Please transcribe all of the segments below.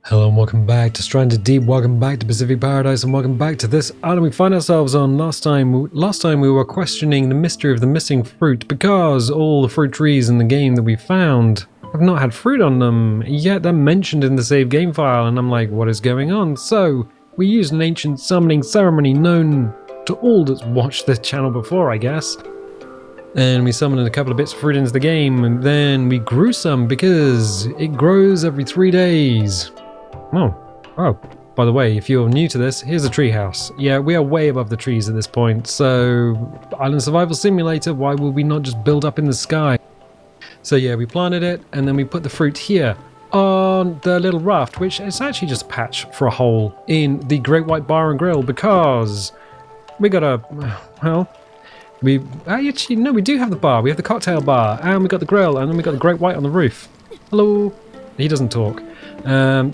Hello and welcome back to Stranded Deep, welcome back to Pacific Paradise, and welcome back to this island we find ourselves on. Last time we were questioning the mystery of the missing fruit because all the fruit trees in the game that we found have not had fruit on them, yet they're mentioned in the save game file, and I'm like, what is going on? So we used an ancient summoning ceremony known to all that's watched this channel before, I guess. And we summoned a couple of bits of fruit into the game, and then we grew some because it grows every 3 days. Oh, by the way, if you're new to this, here's a treehouse. Yeah, we are way above the trees at this point, so Island Survival Simulator, why would we not just build up in the sky? So yeah, we planted it, and then we put the fruit here on the little raft, which is actually just a patch for a hole in the Great White Bar and Grill, because we got a, well, we do have the bar, we have the cocktail bar, and we got the grill, and then we got the Great White on the roof. Hello. He doesn't talk.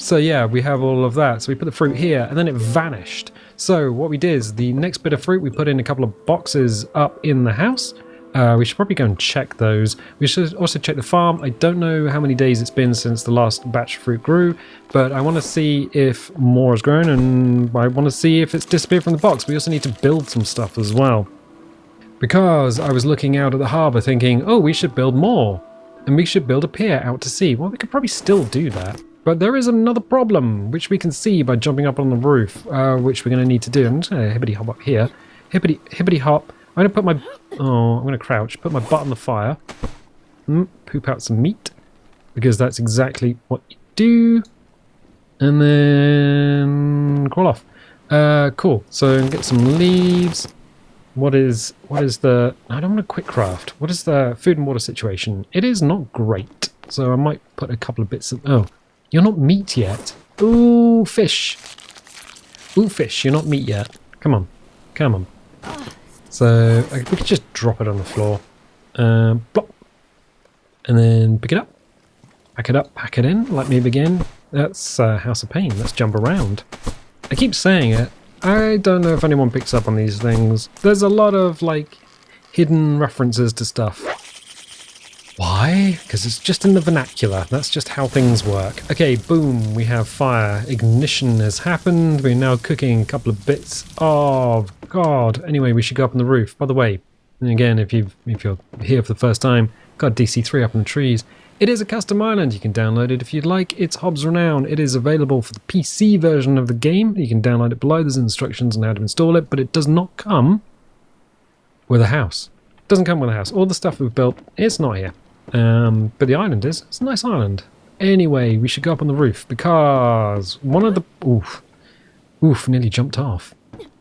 So yeah, we have all of that. So we put the fruit here, and then it vanished. So what we did is the next bit of fruit, we put in a couple of boxes up in the house. We should probably go and check those. We should also check the farm. I don't know how many days it's been since the last batch of fruit grew, but I want to see if more has grown, and I want to see if it's disappeared from the box. We also need to build some stuff as well, because I was looking out at the harbour thinking, oh, we should build more. And we should build a pier out to sea. Well, we could probably still do that. But there is another problem, which we can see by jumping up on the roof, which we're going to need to do. I'm just going to hippity hop up here. Hippity hop. I'm going to put my... Oh, I'm going to crouch. Put my butt on the fire. Poop out some meat. Because that's exactly what you do. And then... crawl off. Cool. So get some leaves. What is the... I don't want to quick craft. What is the food and water situation? It is not great. So I might put a couple of bits of... Oh, you're not meat yet. Ooh, fish. Ooh, fish. You're not meat yet. Come on. Come on. So we could just drop it on the floor. Plop. And then pick it up. Pack it up. Pack it in. Let me begin. That's House of Pain. Let's jump around. I keep saying it. I don't know if anyone picks up on these things. There's a lot of, like, hidden references to stuff. Why? Because it's just in the vernacular. That's just how things work. Okay, boom, we have fire. Ignition has happened. We're now cooking a couple of bits of... God. Anyway, we should go up on the roof. By the way, and again, if you're here for the first time, got DC3 up in the trees. It is a custom island. You can download it if you'd like. It's Hobbs Renown. It is available for the PC version of the game. You can download it below. There's instructions on how to install it, but it does not come with a house. It doesn't come with a house. All the stuff we've built, it's not here. But the island is. It's a nice island. Anyway, we should go up on the roof because one of the... Oof, nearly jumped off.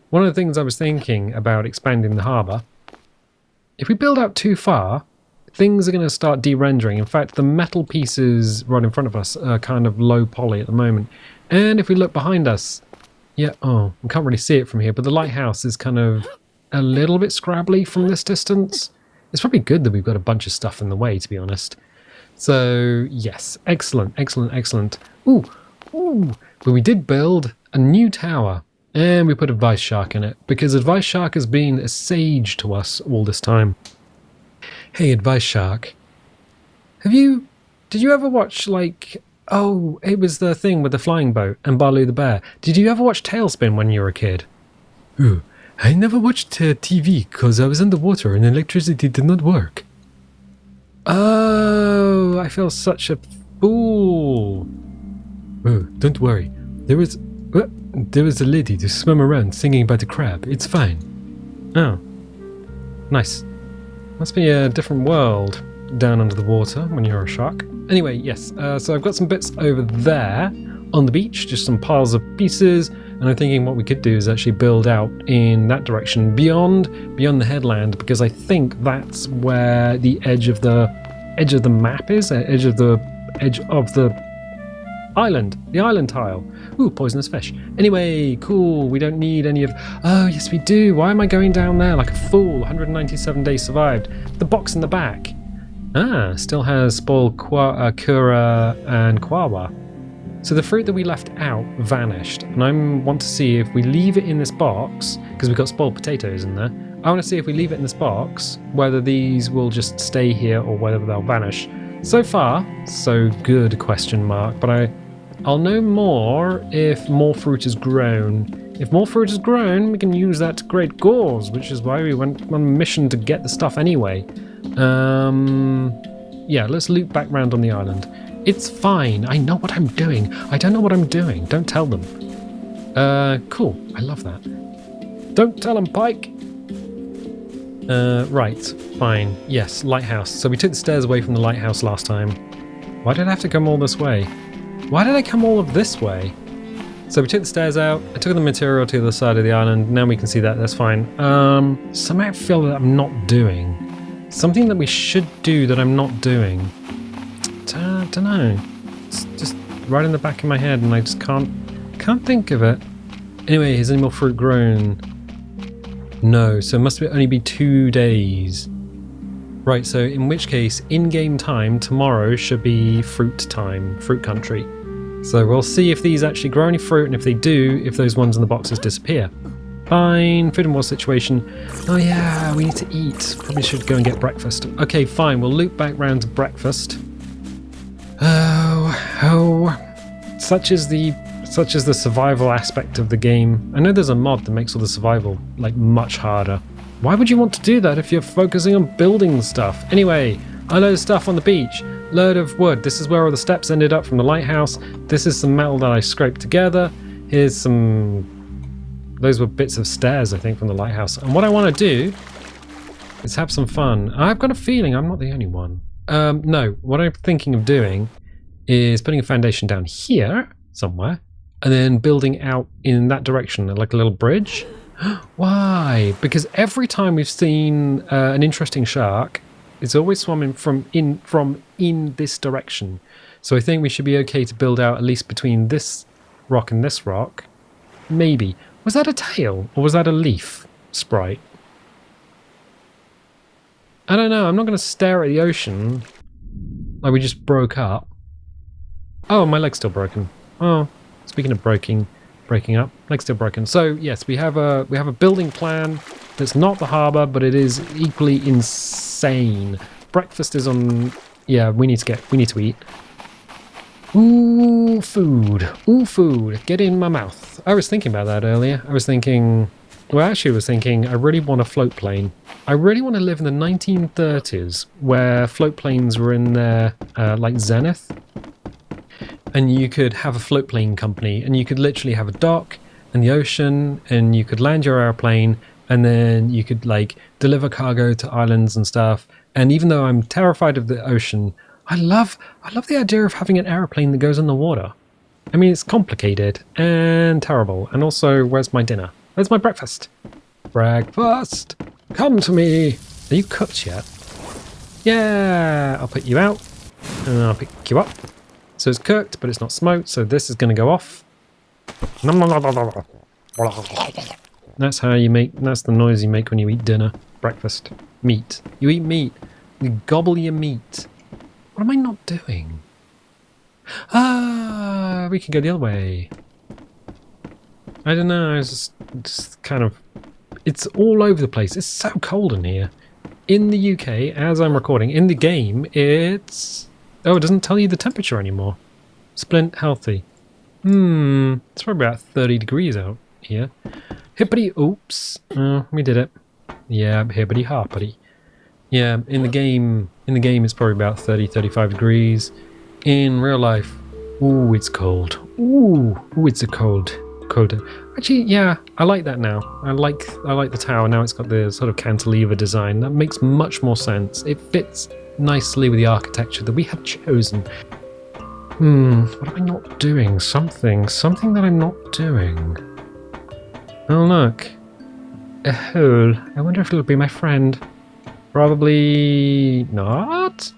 One of the things I was thinking about expanding the harbour, if we build out too far, things are going to start de-rendering. In fact, the metal pieces right in front of us are kind of low poly at the moment. And if we look behind us, yeah, oh, we can't really see it from here, but the lighthouse is kind of a little bit scrabbly from this distance. It's probably good that we've got a bunch of stuff in the way, to be honest. So, yes, excellent, excellent, excellent. Ooh, but we did build a new tower, and we put Advice Shark in it, because Advice Shark has been a sage to us all this time. Hey, Advice Shark, did you ever watch, like, oh, it was the thing with the flying boat and Baloo the bear. Did you ever watch Tailspin when you were a kid? Ooh, I never watched TV because I was underwater and electricity did not work. Oh, I feel such a fool. Oh, don't worry. There was a lady to swim around singing about a crab. It's fine. Oh, nice. Must be a different world down under the water when you're a shark. Anyway, yes, so I've got some bits over there on the beach, just some piles of pieces, and I'm thinking what we could do is actually build out in that direction beyond the headland, because I think that's where the edge of the map is, edge of the island, the island tile. Ooh, poisonous fish. Anyway, cool, we don't need any of... Oh, yes we do. Why am I going down there like a fool? 197 days survived. The box in the back. Ah, still has spoiled kura and kwawa. So the fruit that we left out vanished, and I want to see if we leave it in this box, because we've got spoiled potatoes in there. I want to see if we leave it in this box, whether these will just stay here or whether they'll vanish. So far, so good, question mark, but I I'll know more if more fruit is grown. If more fruit is grown, we can use that to create gauze, which is why we went on a mission to get the stuff anyway. Yeah, let's loop back round on the island. It's fine. I know what I'm doing. I don't know what I'm doing. Don't tell them. Cool. I love that. Don't tell them, Pike. Right. Fine. Yes, lighthouse. So we took the stairs away from the lighthouse last time. Why did I have to come all this way? Why did I come all of this way? So we took the stairs out. I took the material to the other side of the island. Now we can see that. That's fine. Something I feel that I'm not doing. Something that we should do that I'm not doing. Don't know. It's just right in the back of my head, and I just can't think of it. Anyway, is any more fruit grown? No. So it must only be 2 days. Right. So in which case, in-game time tomorrow should be fruit time, fruit country. So we'll see if these actually grow any fruit, and if they do, if those ones in the boxes disappear. Fine, food and water situation. Oh yeah, we need to eat. Probably should go and get breakfast. Okay, fine, we'll loop back round to breakfast. Such is the survival aspect of the game. I know there's a mod that makes all the survival like much harder. Why would you want to do that if you're focusing on building stuff? Anyway, a load of stuff on the beach. Load of wood. This is where all the steps ended up from the lighthouse. This is some metal that I scraped together. Here's some... Those were bits of stairs, I think, from the lighthouse. And what I want to do is have some fun. I've got a feeling I'm not the only one. No, what I'm thinking of doing is putting a foundation down here somewhere and then building out in that direction, like a little bridge. Why? Because every time we've seen an interesting shark, it's always swimming from in this direction. So I think we should be okay to build out at least between this rock and this rock. Maybe. Was that a tail or was that a leaf sprite? I don't know. I'm not going to stare at the ocean like we just broke up. Oh, my leg's still broken. Oh, speaking of breaking up, leg's still broken. So yes, we have a building plan. It's not the harbour, but it is equally insane. Breakfast is on. Yeah, we need to eat. Ooh, food. Ooh, food. Get in my mouth. I was thinking about that earlier. I was thinking, I really want a float plane. I really want to live in the 1930s where float planes were in their, like, zenith. And you could have a float plane company and you could literally have a dock and the ocean and you could land your airplane and then you could, like, deliver cargo to islands and stuff. And even though I'm terrified of the ocean, I love the idea of having an airplane that goes in the water. I mean, it's complicated and terrible. And also, where's my dinner? Where's my breakfast? Breakfast! Come to me! Are you cooked yet? Yeah! I'll put you out. And then I'll pick you up. So it's cooked, but it's not smoked, so this is going to go off. That's how you make... That's the noise you make when you eat dinner. Breakfast. Meat. You eat meat. You gobble your meat. What am I not doing? Ah, we can go the other way. I don't know, it's just kind of... It's all over the place. It's so cold in here. In the UK, as I'm recording, in the game, it's... Oh, it doesn't tell you the temperature anymore. Splint, healthy. It's probably about 30 degrees out here. Hippity, oops. We did it. Yeah, hippity hoppity. Yeah, in the game it's probably about 30, 35 degrees. In real life, ooh, it's cold. Ooh, it's a colder. Actually, yeah, I like that now. I like the tower now. It's got the sort of cantilever design. That makes much more sense. It fits nicely with the architecture that we have chosen. What am I not doing? Something that I'm not doing. Oh look, a hole. I wonder if it'll be my friend. Probably not.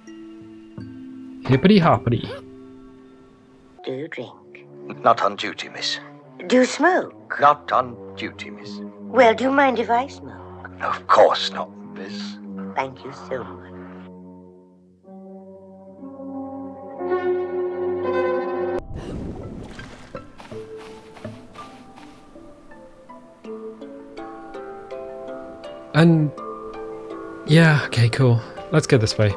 Hippity hoppity. Do you drink? Not on duty, miss. Do you smoke? Not on duty, miss. Well, do you mind if I smoke? No, of course not, miss. Thank you so much. And... yeah, okay, cool. Let's go this way.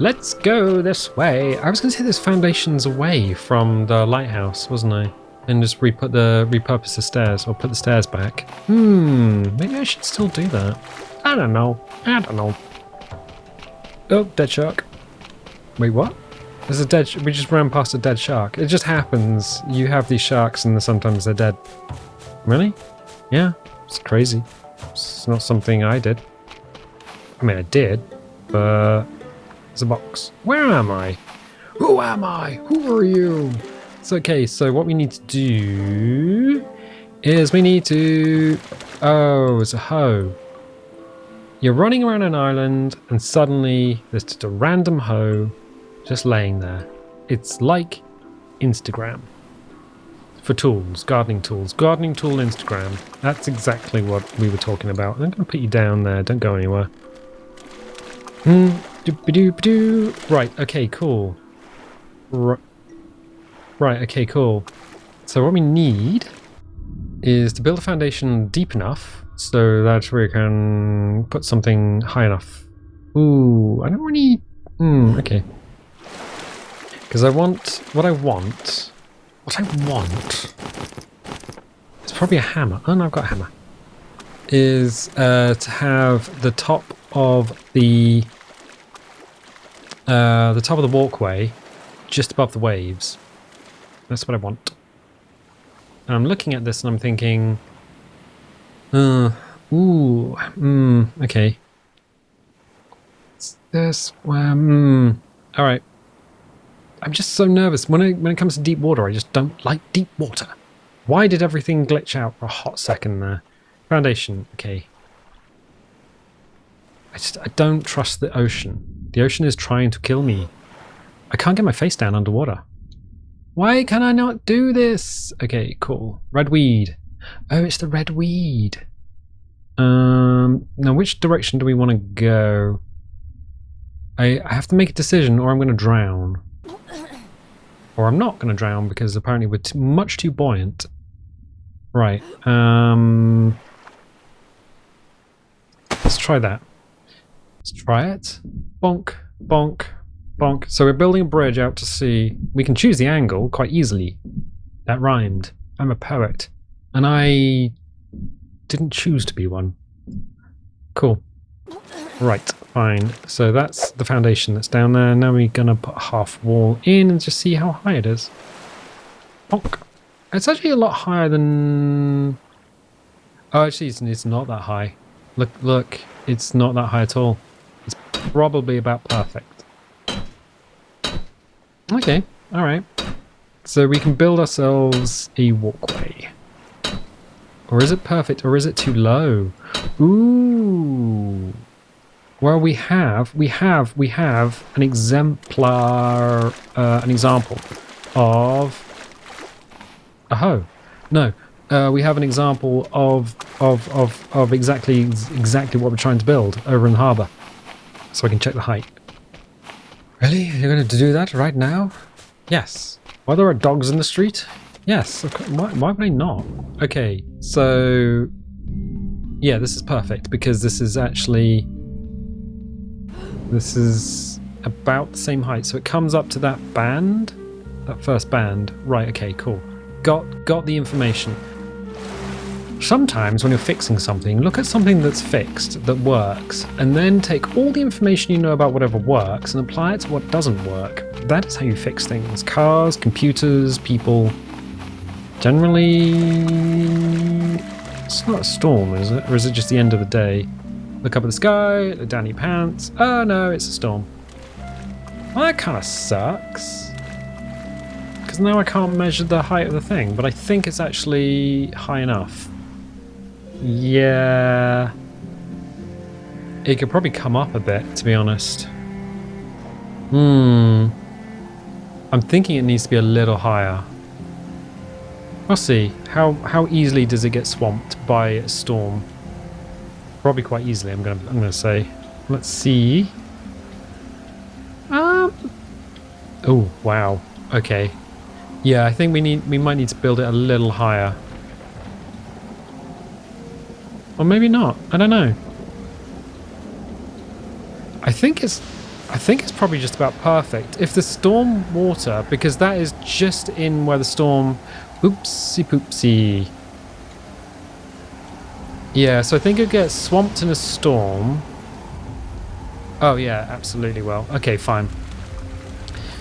Let's go this way. I was going to say there's foundations away from the lighthouse, wasn't I? And just repurpose the stairs, or put the stairs back. Maybe I should still do that. I don't know. Oh, dead shark. Wait, what? There's a dead... we just ran past a dead shark. It just happens. You have these sharks and sometimes they're dead. Really? Yeah, it's crazy. It's not something I did. I mean, I did, but... there's a box. Where am I? Who am I? Who are you? It's okay, so what we need to do is we need to... oh, it's a hoe. You're running around an island and suddenly there's just a random hoe just laying there. It's like Instagram. For tools, gardening tool Instagram. That's exactly what we were talking about. I'm going to put you down there, don't go anywhere. Right, okay, cool. Right, okay, cool. So what we need is to build a foundation deep enough so that we can put something high enough. Ooh, I don't really... okay. Because what I want is probably a hammer. Oh no, I've got a hammer. Is to have the top of the walkway just above the waves. That's what I want. And I'm looking at this and I'm thinking, okay. It's this one. All right. I'm just so nervous when it comes to deep water. I just don't like deep water. Why did everything glitch out for a hot second there? Foundation, okay. I don't trust the ocean. The ocean is trying to kill me. I can't get my face down underwater. Why can I not do this? Okay, cool. Red weed. Oh, it's the red weed. Now which direction do we want to go? I have to make a decision or I'm going to drown. Or I'm not going to drown because apparently we're much too buoyant. Right. Let's try that. Let's try it. Bonk, bonk, bonk. So we're building a bridge out to sea. We can choose the angle quite easily. That rhymed. I'm a poet. And I didn't choose to be one. Cool. Right, fine. So that's the foundation that's down there. Now we're going to put a half wall in and just see how high it is. Bonk. It's actually a lot higher than... oh, actually, it's not that high. Look, it's not that high at all. It's probably about perfect. Okay, alright. So we can build ourselves a walkway. Or is it perfect, or is it too low? Ooh. Well, we have an exemplar, an example of a hoe. No, we have an example of exactly what we're trying to build over in the harbour. So I can check the height. Really? You're going to do that right now? Yes. Why there are dogs in the street? Yes. Of course. Why would I not? Okay, so yeah, this is perfect because this is actually... this is about the same height. So it comes up to that band, that first band. Right, okay, cool. Got the information. Sometimes when you're fixing something, look at something that's fixed, that works, and then take all the information you know about whatever works and apply it to what doesn't work. That is how you fix things. Cars, computers, people. Generally, it's not a storm, is it? Or is it just the end of the day? Look up at the sky, look down your pants. Oh no, it's a storm. Well, that kind of sucks. Because now I can't measure the height of the thing, but I think it's actually high enough. Yeah. It could probably come up a bit, to be honest. I'm thinking it needs to be a little higher. We'll see. How easily does it get swamped by a storm? Probably quite easily, I'm gonna say. Let's see. Oh wow. Okay. Yeah, I think we might need to build it a little higher. Or maybe not. I don't know. I think it's I think it's probably just about perfect. If the storm water, because that is just in where the storm... Oopsie poopsie. Yeah, so I think it gets swamped in a storm. Oh yeah, absolutely well. Okay, fine.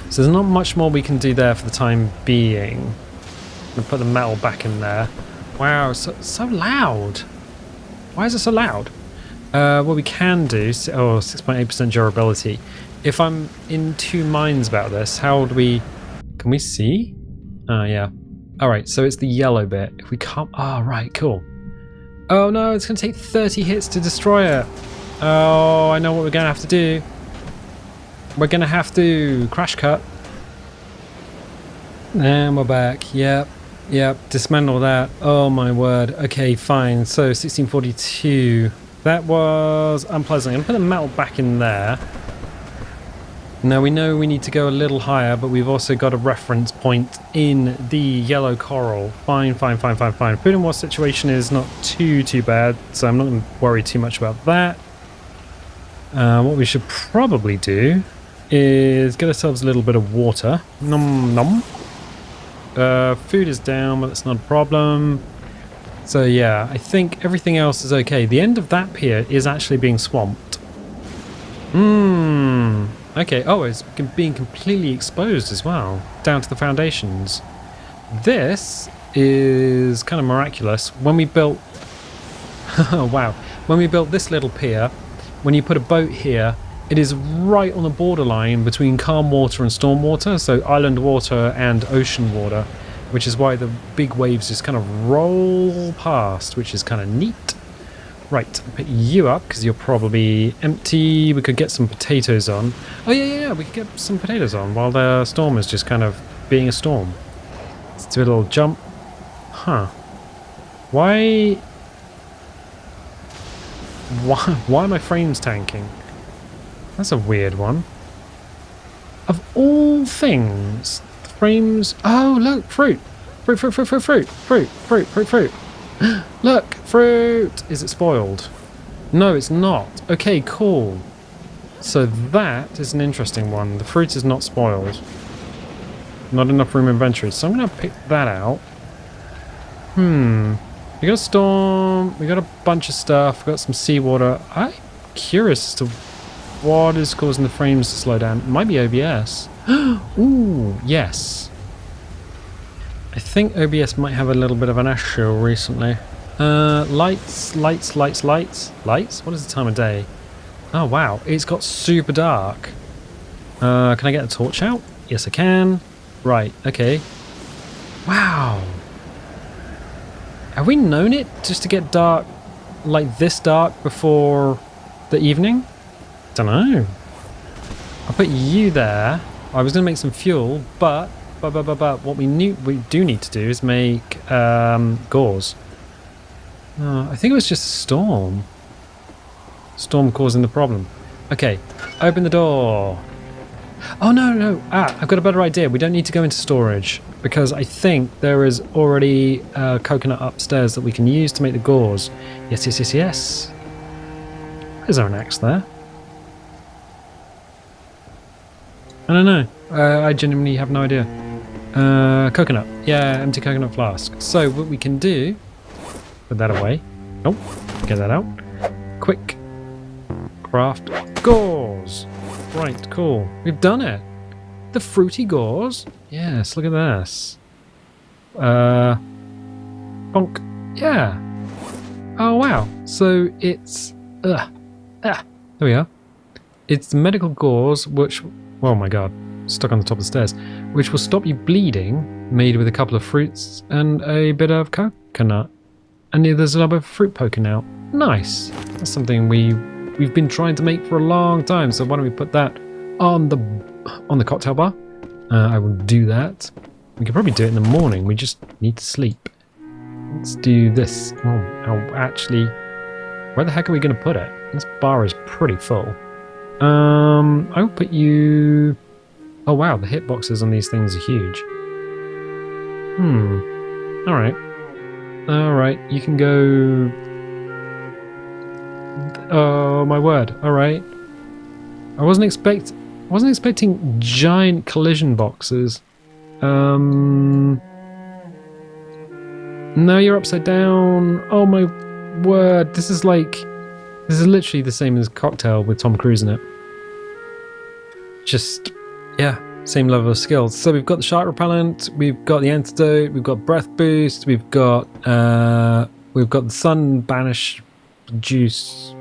So there's not much more we can do there for the time being. I'm gonna put the metal back in there. Wow, so loud. Why is it so loud? What we can do, 6.8% durability. If I'm in two minds about this, how do we... Can we see? Oh, yeah. Alright, so it's the yellow bit. If we can't... Oh, right, cool. Oh no, it's going to take 30 hits to destroy it. Oh, I know what we're going to have to do. We're going to have to crash cut. And we're back. Yep. Dismantle that. Oh my word. Okay, fine. So 1642. That was unpleasant. I'm going to put the metal back in there. Now we know we need to go a little higher, but we've also got a reference point in the yellow coral. Fine. Food and water situation is not too bad, so I'm not going to worry too much about that. What we should probably do is get ourselves a little bit of water. Nom nom. Food is down, but that's not a problem. So yeah, I think everything else is okay. The end of that pier is actually being swamped. Okay, oh, it's being completely exposed as well, down to the foundations. This is kind of miraculous. When we built... wow. When we built this little pier, when you put a boat here, it is right on the borderline between calm water and storm water, so island water and ocean water, which is why the big waves just kind of roll past, which is kind of neat. Right, I'll put you up because you're probably empty. We could get some potatoes on. Oh yeah, we could get some potatoes on while the storm is just kind of being a storm. Let's do a little jump. Huh. Why are my frames tanking? That's a weird one. Of all things, the frames... Oh, look, fruit. Fruit. Look, fruit! Is it spoiled? No, it's not. Okay, cool. So that is an interesting one. The fruit is not spoiled. Not enough room in inventory. So I'm going to pick that out. We got a storm. We got a bunch of stuff. We got some seawater. I'm curious as to what is causing the frames to slow down. It might be OBS. Ooh, yes. I think OBS might have a little bit of an issue recently. Lights. What is the time of day? Oh wow, it's got super dark. Can I get a torch out? Yes I can. Right, okay. Wow. Have we known it just to get dark, like this dark before the evening? Don't know. I'll put you there. I was going to make some fuel, but what we do need to do is make gauze. I think it was just a storm. Storm causing the problem. Okay, open the door. Oh no. I've got a better idea. We don't need to go into storage because I think there is already a coconut upstairs that we can use to make the gauze. Yes. Is there an axe there? I don't know. I genuinely have no idea. Coconut. Yeah, empty coconut flask. So what we can do... Put that away. Nope. Get that out. Quick. Craft gauze. Right, cool. We've done it. The fruity gauze. Yes, look at this. Bonk. Yeah. Oh, wow. So it's... there we are. It's the medical gauze, which... Oh my god. Stuck on the top of the stairs. Which will stop you bleeding, made with a couple of fruits and a bit of coconut. And there's a little bit of fruit poking out. Nice. That's something we've been trying to make for a long time. So why don't we put that on the cocktail bar? I will do that. We could probably do it in the morning. We just need to sleep. Let's do this. Oh, actually, where the heck are we going to put it? This bar is pretty full. I'll put you... Oh wow, the hitboxes on these things are huge. Alright, you can go... Oh my word, alright. I wasn't expecting giant collision boxes. No, you're upside down. Oh my word. This is literally the same as Cocktail with Tom Cruise in it. Just, yeah, same level of skills. So we've got the shark repellent, we've got the antidote, we've got breath boost, we've got the sun banish juice,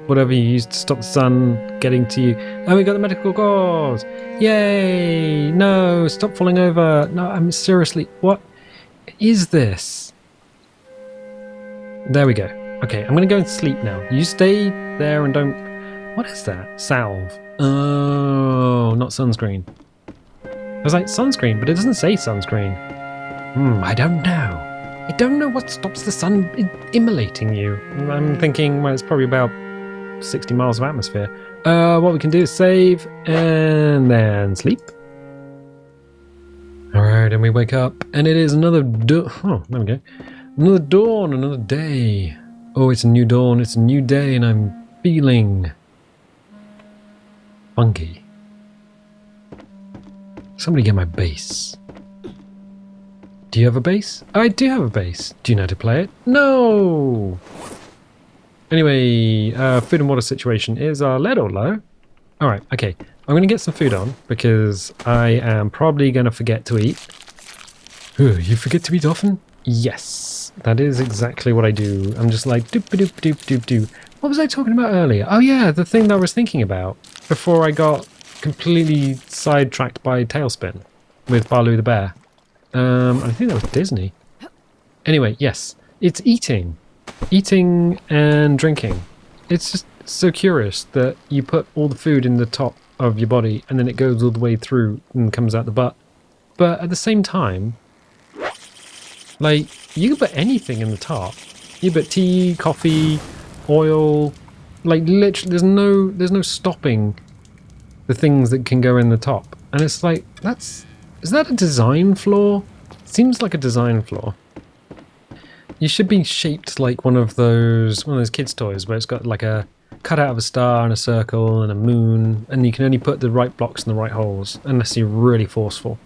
whatever you use to stop the sun getting to you. And we got the medical gauze. Yay! No, stop falling over. No, I'm seriously, what is this? There we go. Okay, I'm gonna go and sleep now. You stay there and don't... What is that? Salve. Oh, not sunscreen. I was like, sunscreen, but it doesn't say sunscreen. I don't know. I don't know what stops the sun immolating you. I'm thinking, well, it's probably about 60 miles of atmosphere. What we can do is save and then sleep. Alright, and we wake up, and it is another oh, there we go. Another dawn, another day. Oh, it's a new dawn, it's a new day, and I'm feeling funky. Somebody get my bass. Do you have a bass? I do have a bass. Do you know how to play it? No! Anyway, food and water situation is a little low. Alright, okay. I'm going to get some food on because I am probably going to forget to eat. You forget to eat often? Yes, that is exactly what I do. I'm just like doop doop doop doop doop. What was I talking about earlier? Oh yeah, the thing that I was thinking about before I got completely sidetracked by Tailspin with Baloo the bear. I think that was Disney. Anyway, yes, it's eating. Eating and drinking. It's just so curious that you put all the food in the top of your body and then it goes all the way through and comes out the butt. But at the same time, like, you can put anything in the top. You put tea, coffee, oil, like literally there's no stopping the things that can go in the top. And it's like, is that a design flaw? Seems like a design flaw. You should be shaped like one of those kids' toys where it's got like a cutout of a star and a circle and a moon, and you can only put the right blocks in the right holes unless you're really forceful.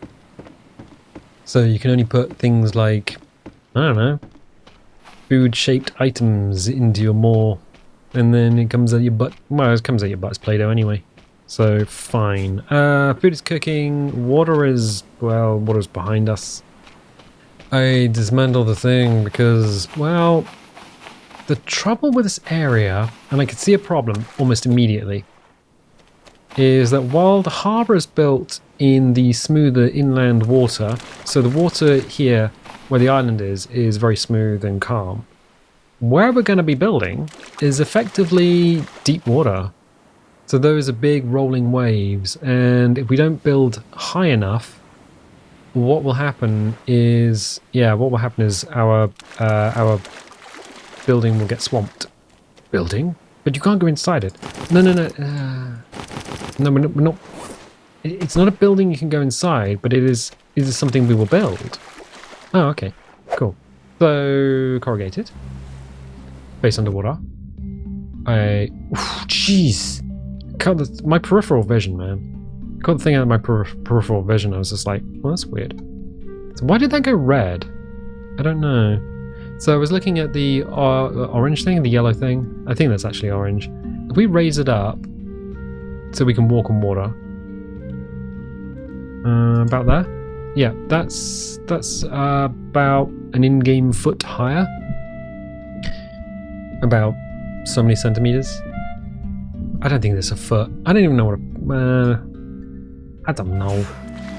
So you can only put things like, I don't know, food-shaped items into your maw, and then it comes out your butt. Well, it comes out your butt as Play-Doh anyway. So fine. Food is cooking. Water's behind us. I dismantled the thing because, well, the trouble with this area, and I could see a problem almost immediately, is that while the harbour is built in the smoother inland water, so the water here where the island is very smooth and calm, where we're going to be building is effectively deep water. So those are big rolling waves, and if we don't build high enough, what will happen is our building will get swamped. Building? But you can't go inside it. No, we're not. It's not a building you can go inside, but it is something we will build. Oh, okay, cool. So corrugated, face underwater. Jeez, my peripheral vision, man. Got the thing out of my peripheral vision. I was just like, well, that's weird. So why did that go red? I don't know. So I was looking at the orange thing, the yellow thing. I think that's actually orange. If we raise it up so we can walk on water, about there. Yeah, that's about an in-game foot higher. About so many centimeters. I don't think there's a foot. I don't even know what. I don't know.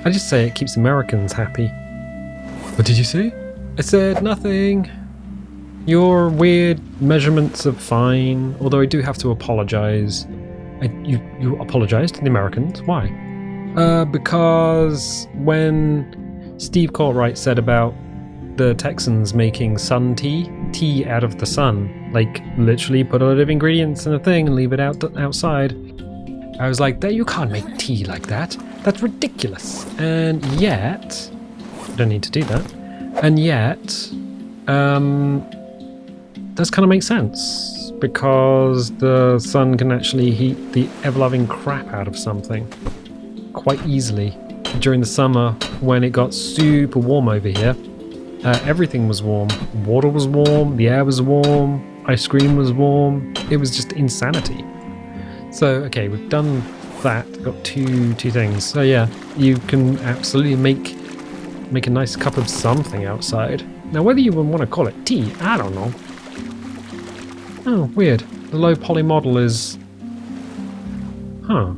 I just say it keeps Americans happy. What did you say? I said nothing. Your weird measurements are fine, although I do have to apologize. You apologize to the Americans? Why? Because when Steve Courtwright said about the Texans making sun tea out of the sun, like literally put a lot of ingredients in a thing and leave it outside, I was like, you can't make tea like that. That's ridiculous. And yet, I don't need to do that. And yet, does kind of make sense because the sun can actually heat the ever-loving crap out of something quite easily. During the summer, when it got super warm over here, everything was warm. Water was warm, the air was warm, ice cream was warm. It was just insanity. So, okay, we've done that. Got two things. So yeah, you can absolutely make a nice cup of something outside. Now, whether you would want to call it tea, I don't know. Oh, weird. The low poly model is... Huh.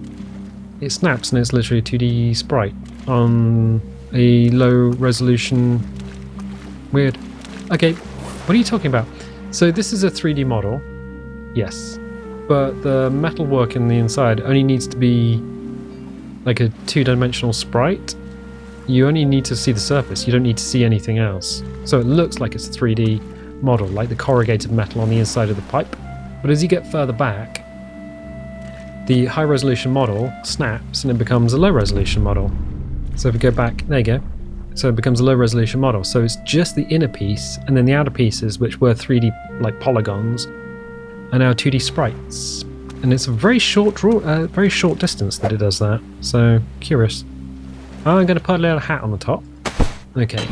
It snaps and it's literally a 2D sprite on a low resolution... Weird. Okay, what are you talking about? So this is a 3D model. Yes. But the metalwork in the inside only needs to be like a 2-dimensional sprite. You only need to see the surface. You don't need to see anything else. So it looks like it's a 3D model, like the corrugated metal on the inside of the pipe. But as you get further back, the high resolution model snaps and it becomes a low resolution model. So if we go back, there you go. So it becomes a low resolution model. So it's just the inner piece, and then the outer pieces, which were 3D like polygons, are now 2D sprites. And it's a very short distance that it does that. So curious. I'm going to put a little hat on the top. Okay.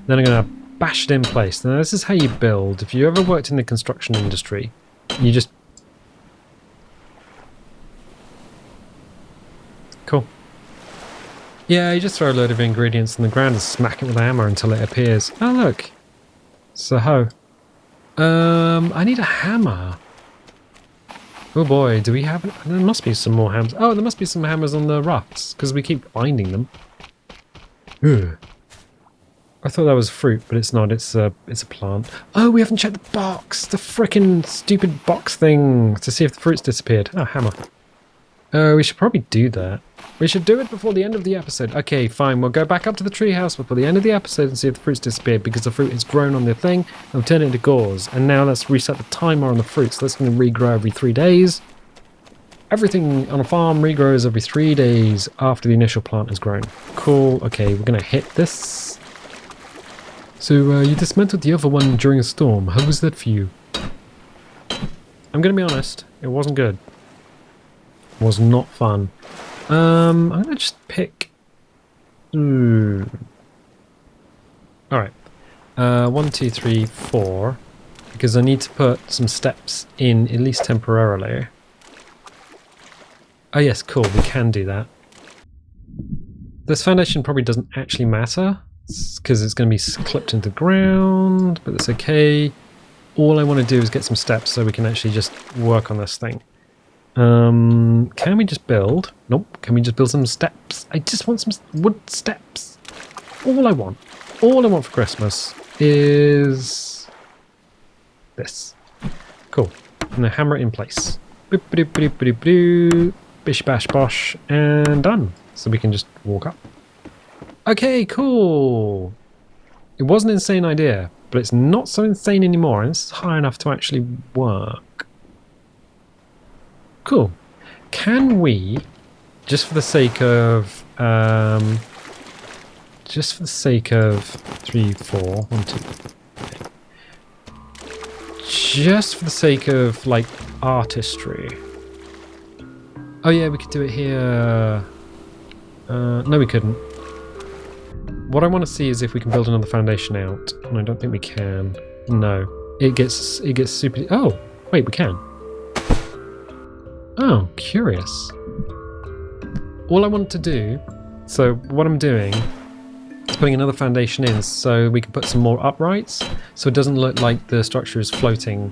Then I'm going to bash it in place. Now this is how you build. If you ever worked in the construction industry, you just... Cool. Yeah, you just throw a load of ingredients in the ground and smack it with a hammer until it appears. Oh look! It's a hoe. I need a hammer. Oh boy, do we have... There must be some more hammers. Oh, there must be some hammers on the rafts, because we keep finding them. Ugh. I thought that was fruit, but it's not. It's a plant. Oh, we haven't checked the box! The frickin' stupid box thing to see if the fruit's disappeared. Oh, hammer. We should probably do that. We should do it before the end of the episode. Okay, fine. We'll go back up to the treehouse before the end of the episode and see if the fruit's disappeared, because the fruit has grown on the thing and turned it into gauze. And now let's reset the timer on the fruit. So that's going to regrow every 3 days. Everything on a farm regrows every 3 days after the initial plant has grown. Cool. Okay, we're going to hit this. So you dismantled the other one during a storm. How was that for you? I'm going to be honest. It wasn't good. It was not fun. I'm going to just pick... Alright. 1, 2, 3, 4. Because I need to put some steps in, at least temporarily. Oh yes, cool, we can do that. This foundation probably doesn't actually matter, because it's going to be clipped into the ground, but that's okay. All I want to do is get some steps so we can actually just work on this thing. Can we just build? Nope. Can we just build some steps? I just want some wood steps. All I want for Christmas is this. Cool. And then hammer it in place. Boop, boop, boop, boop, boop, bish bash bosh, and done. So we can just walk up. Okay, cool. It was an insane idea, but it's not so insane anymore, and it's high enough to actually work. Cool. Can we, just for the sake of 3, 4, 1, 2, okay. Just for the sake of like artistry. Oh yeah, we could do it here. No, we couldn't. What I want to see is if we can build another foundation out, and I don't think we can. No, it gets super. Oh, wait, we can. Oh, curious. All I want to do, so what I'm doing is putting another foundation in so we can put some more uprights, so it doesn't look like the structure is floating.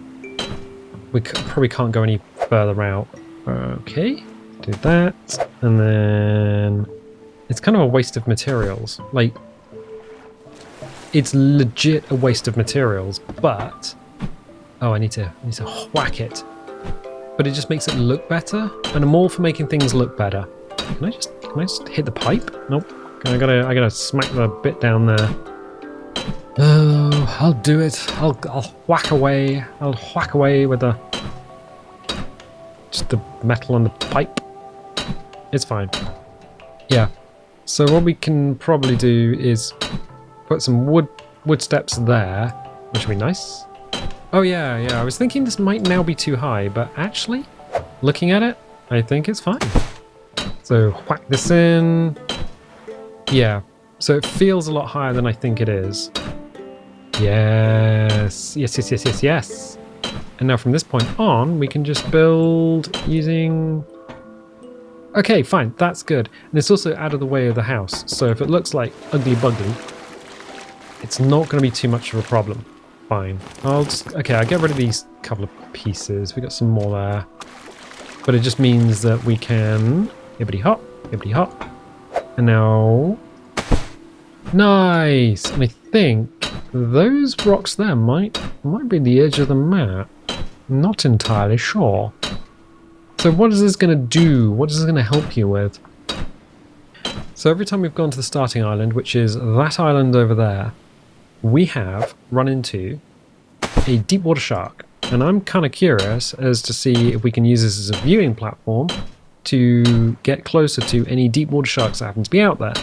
We probably can't go any further out. Okay, do that, and then it's kind of a waste of materials. Like, it's legit a waste of materials, but oh, I need to whack it. But it just makes it look better, and I'm all for making things look better. Can I just hit the pipe? Nope. I gotta smack the bit down there. Oh, I'll do it. I'll whack away. I'll whack away with just the metal on the pipe. It's fine. Yeah. So what we can probably do is put some wood steps there, which would be nice. Oh yeah, yeah, I was thinking this might now be too high, but actually, looking at it, I think it's fine. So whack this in. Yeah, so it feels a lot higher than I think it is. Yes, yes, yes, yes, yes, yes. And now from this point on, we can just build using... Okay, fine, that's good. And it's also out of the way of the house, so if it looks like ugly bugly, it's not going to be too much of a problem. Fine. I'll get rid of these couple of pieces. We got some more there. But it just means that we can... Hibbity hop, hibbity hop. And now... Nice! And I think those rocks there might be the edge of the map. Not entirely sure. So what is this going to do? What is this going to help you with? So every time we've gone to the starting island, which is that island over there, we have run into a deep water shark. And I'm kind of curious as to see if we can use this as a viewing platform to get closer to any deep water sharks that happen to be out there.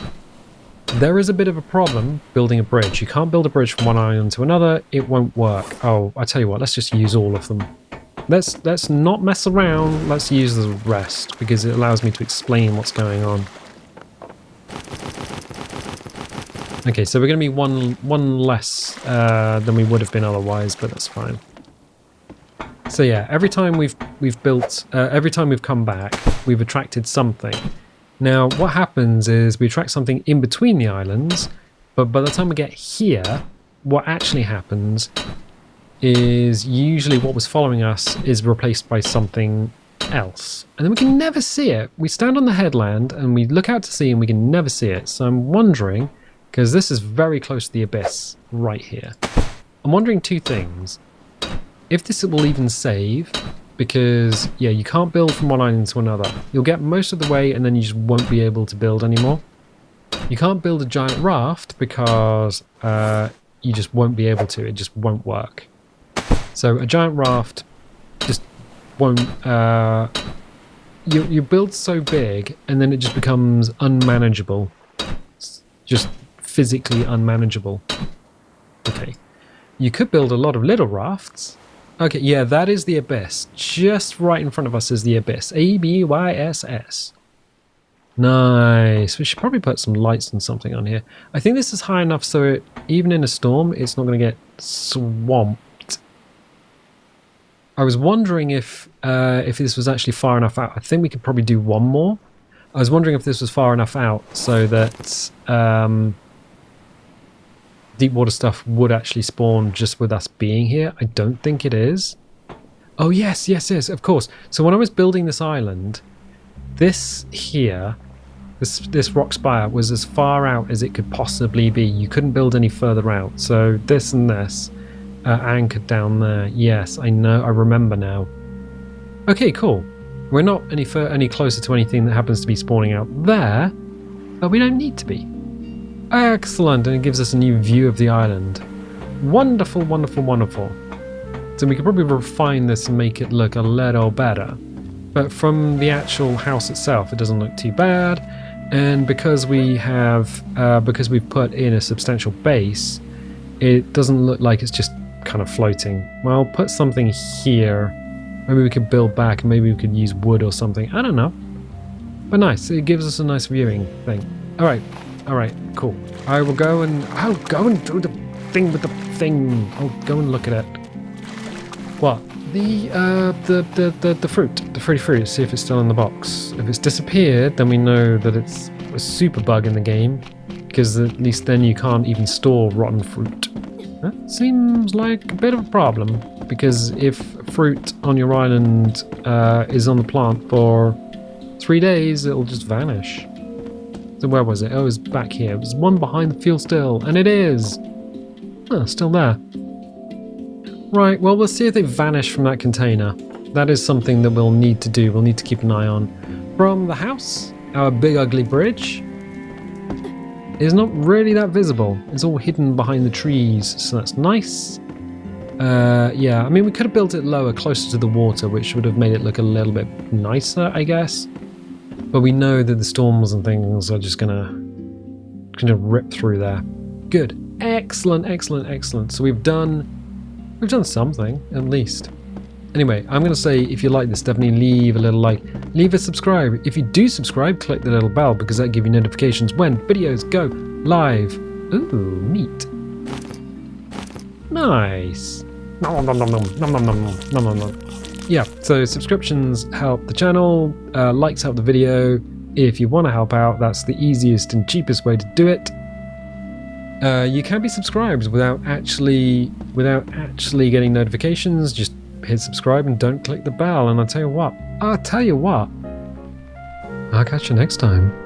There is a bit of a problem building a bridge. You can't build a bridge from one island to another. It won't work. Oh, I tell you what, let's just use all of them. Let's not mess around. Let's use the rest because it allows me to explain what's going on. Okay, so we're going to be one less than we would have been otherwise, but that's fine. So yeah, every time we've built, every time we've come back, we've attracted something. Now, what happens is we attract something in between the islands, but by the time we get here, what actually happens is usually what was following us is replaced by something else. And then we can never see it. We stand on the headland and we look out to sea and we can never see it. So I'm wondering, because this is very close to the abyss right here, I'm wondering two things. If this will even save, because yeah, you can't build from one island to another. You'll get most of the way and then you just won't be able to build anymore. You can't build a giant raft because you just won't be able to. It just won't work. So a giant raft just won't... you build so big and then it just becomes unmanageable. It's just physically unmanageable. Okay. You could build a lot of little rafts. Okay, yeah, that is the abyss. Just right in front of us is the abyss. A-B-Y-S-S. Nice. We should probably put some lights and something on here. I think this is high enough so even in a storm, it's not going to get swamped. I was wondering if this was actually far enough out. I think we could probably do one more. I was wondering if this was far enough out so that deep water stuff would actually spawn just with us being here. I don't think it is. Oh yes, yes, yes, of course. So when I was building this island, this here, this rock spire was as far out as it could possibly be. You couldn't build any further out. So this and this anchored down there. Yes, I know, I remember now. Okay, cool. We're not any closer to anything that happens to be spawning out there, but we don't need to be. Excellent, and it gives us a new view of the island. Wonderful, wonderful, wonderful. So we could probably refine this and make it look a little better. But from the actual house itself, it doesn't look too bad. And because we have, because we've put in a substantial base, it doesn't look like it's just kind of floating. Well, put something here. Maybe we could build back, and maybe we could use wood or something. I don't know. But nice, it gives us a nice viewing thing. All right, cool. I will go and I'll go and do the thing with the thing. I'll go and look at it. What? The fruit, the fruity fruit. See if it's still in the box. If it's disappeared, then we know that it's a super bug in the game, because at least then you can't even store rotten fruit. That seems like a bit of a problem, because if fruit on your island is on the plant for 3 days, it'll just vanish. So where was it? Oh, it was back here. It was one behind the fuel still, and it is. Oh, still there. Right, well, we'll see if they vanish from that container. That is something that we'll need to do. We'll need to keep an eye on. From the house, our big ugly bridge is not really that visible. It's all hidden behind the trees, so that's nice. Yeah, I mean, we could have built it lower, closer to the water, which would have made it look a little bit nicer, I guess. But we know that the storms and things are just gonna rip through there. Good. Excellent, excellent, excellent. So we've done We've done something, at least. Anyway, I'm going to say if you like this, definitely leave a little like, leave a subscribe. If you do subscribe, click the little bell because that gives you notifications when videos go live. Ooh, meat. Nice. Nom, nom, nom, nom, nom, nom, nom, nom, nom, nom. Yeah, so subscriptions help the channel, likes help the video. If you want to help out, that's the easiest and cheapest way to do it. You can be subscribed without actually getting notifications. Just hit subscribe and don't click the bell. And I'll tell you what, I'll catch you next time.